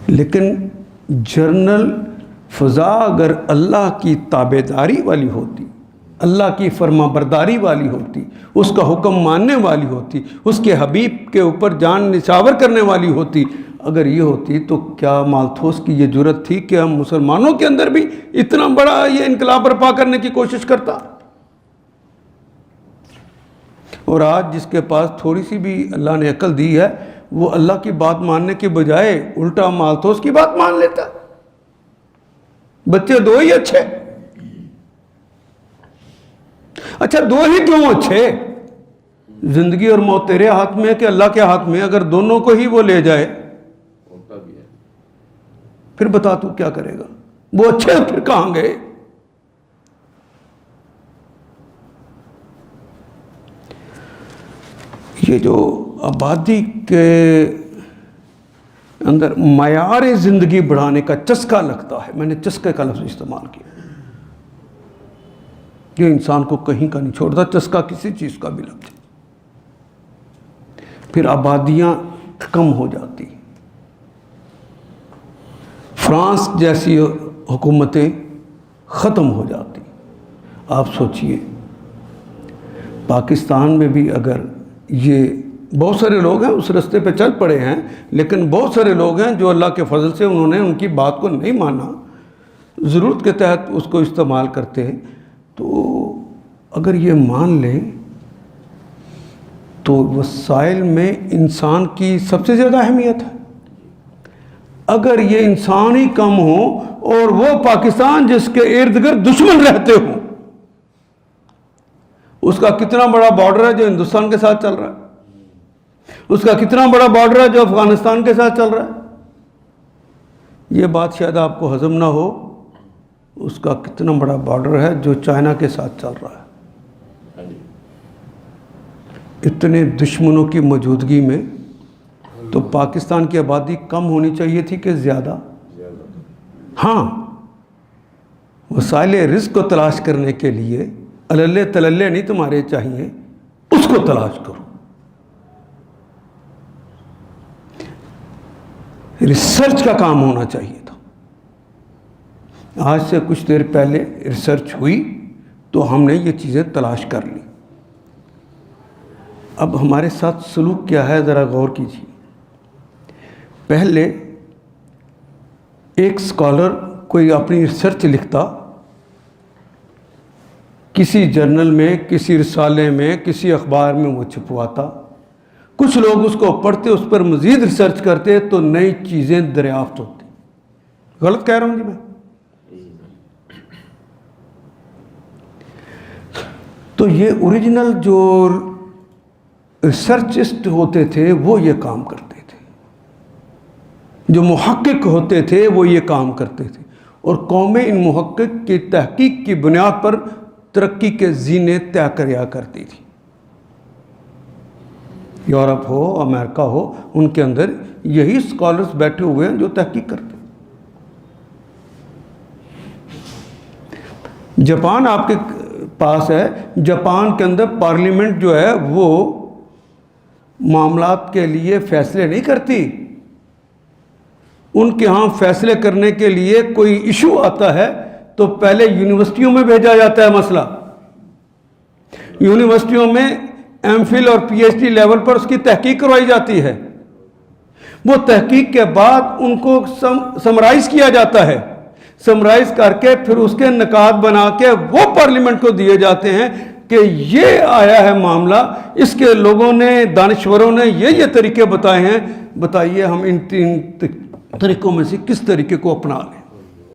لیکن جنرل فضا اگر اللہ کی تابعداری والی ہوتی، اللہ کی فرما برداری والی ہوتی، اس کا حکم ماننے والی ہوتی، اس کے حبیب کے اوپر جان نچھاور کرنے والی ہوتی، اگر یہ ہوتی تو کیا مالتھوس کی یہ جرت تھی کہ ہم مسلمانوں کے اندر بھی اتنا بڑا یہ انقلاب برپا کرنے کی کوشش کرتا؟ اور آج جس کے پاس تھوڑی سی بھی اللہ نے عقل دی ہے، وہ اللہ کی بات ماننے کے بجائے الٹا مالتھوس کی بات مان لیتا۔ بچے دو ہی اچھے، اچھا دو ہی کیوں اچھے؟ زندگی اور موت تیرے ہاتھ میں ہے کہ اللہ کے ہاتھ میں؟ اگر دونوں کو ہی وہ لے جائے پھر بتا تو کیا کرے گا؟ وہ اچھے پھر کہاں گئے؟ یہ جو آبادی کے اندر معیار زندگی بڑھانے کا چسکا لگتا ہے، میں نے چسکے کا لفظ استعمال کیا، یہ انسان کو کہیں کا نہیں چھوڑتا، چسکا کسی چیز کا بھی لگ جائے پھر آبادیاں کم ہو جاتی۔ فرانس جیسی حکومتیں ختم ہو جاتی۔ آپ سوچئے پاکستان میں بھی اگر یہ بہت سارے لوگ ہیں اس رستے پہ چل پڑے ہیں، لیکن بہت سارے لوگ ہیں جو اللہ کے فضل سے انہوں نے ان کی بات کو نہیں مانا، ضرورت کے تحت اس کو استعمال کرتے ہیں۔ تو اگر یہ مان لیں تو وسائل میں انسان کی سب سے زیادہ اہمیت ہے۔ اگر یہ انسان ہی کم ہو اور وہ پاکستان جس کے ارد گرد دشمن رہتے ہوں، اس کا کتنا بڑا بارڈر ہے جو ہندوستان کے ساتھ چل رہا ہے، اس کا کتنا بڑا بارڈر ہے جو افغانستان کے ساتھ چل رہا ہے، یہ بات شاید آپ کو ہضم نہ ہو، اس کا کتنا بڑا بارڈر ہے جو چائنا کے ساتھ چل رہا ہے۔ اتنے دشمنوں کی موجودگی میں تو پاکستان کی آبادی کم ہونی چاہیے تھی کہ زیادہ؟ ہاں، وسائل رزق کو تلاش کرنے کے لیے اللے تللے نہیں تمہارے چاہیے، اس کو تلاش کرو۔ ریسرچ کا کام ہونا چاہیے تھا۔ آج سے کچھ دیر پہلے ریسرچ ہوئی تو ہم نے یہ چیزیں تلاش کر لی۔ اب ہمارے ساتھ سلوک کیا ہے ذرا غور کیجیے۔ پہلے ایک اسکالر کوئی اپنی ریسرچ لکھتا، کسی جرنل میں، کسی رسالے میں، کسی اخبار میں وہ چھپواتا، کچھ لوگ اس کو پڑھتے، اس پر مزید ریسرچ کرتے تو نئی چیزیں دریافت ہوتی۔ غلط کہہ رہا ہوں جی میں؟ تو یہ اوریجنل جو ریسرچسٹ ہوتے تھے وہ یہ کام کرتے تھے، جو محقق ہوتے تھے وہ یہ کام کرتے تھے، اور قومیں ان محقق کی تحقیق کی بنیاد پر ترقی کے زینے طے کریا کرتی تھی۔ یورپ ہو، امریکہ ہو، ان کے اندر یہی اسکالرز بیٹھے ہوئے ہیں جو تحقیق کرتے ہیں۔ جاپان آپ کے پاس ہے، جاپان کے اندر پارلیمنٹ جو ہے وہ معاملات کے لیے فیصلے نہیں کرتی، ان کے ہاں فیصلے کرنے کے لیے کوئی ایشو آتا ہے تو پہلے یونیورسٹیوں میں بھیجا جاتا ہے مسئلہ، یونیورسٹیوں میں ایم فل اور پی ایچ ڈی لیول پر اس کی تحقیق کروائی جاتی ہے، وہ تحقیق کے بعد ان کو سمرائز کیا جاتا ہے، سمرائز کر کے پھر اس کے نکات بنا کے وہ پارلیمنٹ کو دیے جاتے ہیں کہ یہ آیا ہے معاملہ، اس کے لوگوں نے، دانشوروں نے یہ طریقے بتائے ہیں، بتائیے ہم ان تین طریقوں میں سے کس طریقے کو اپنا لیں۔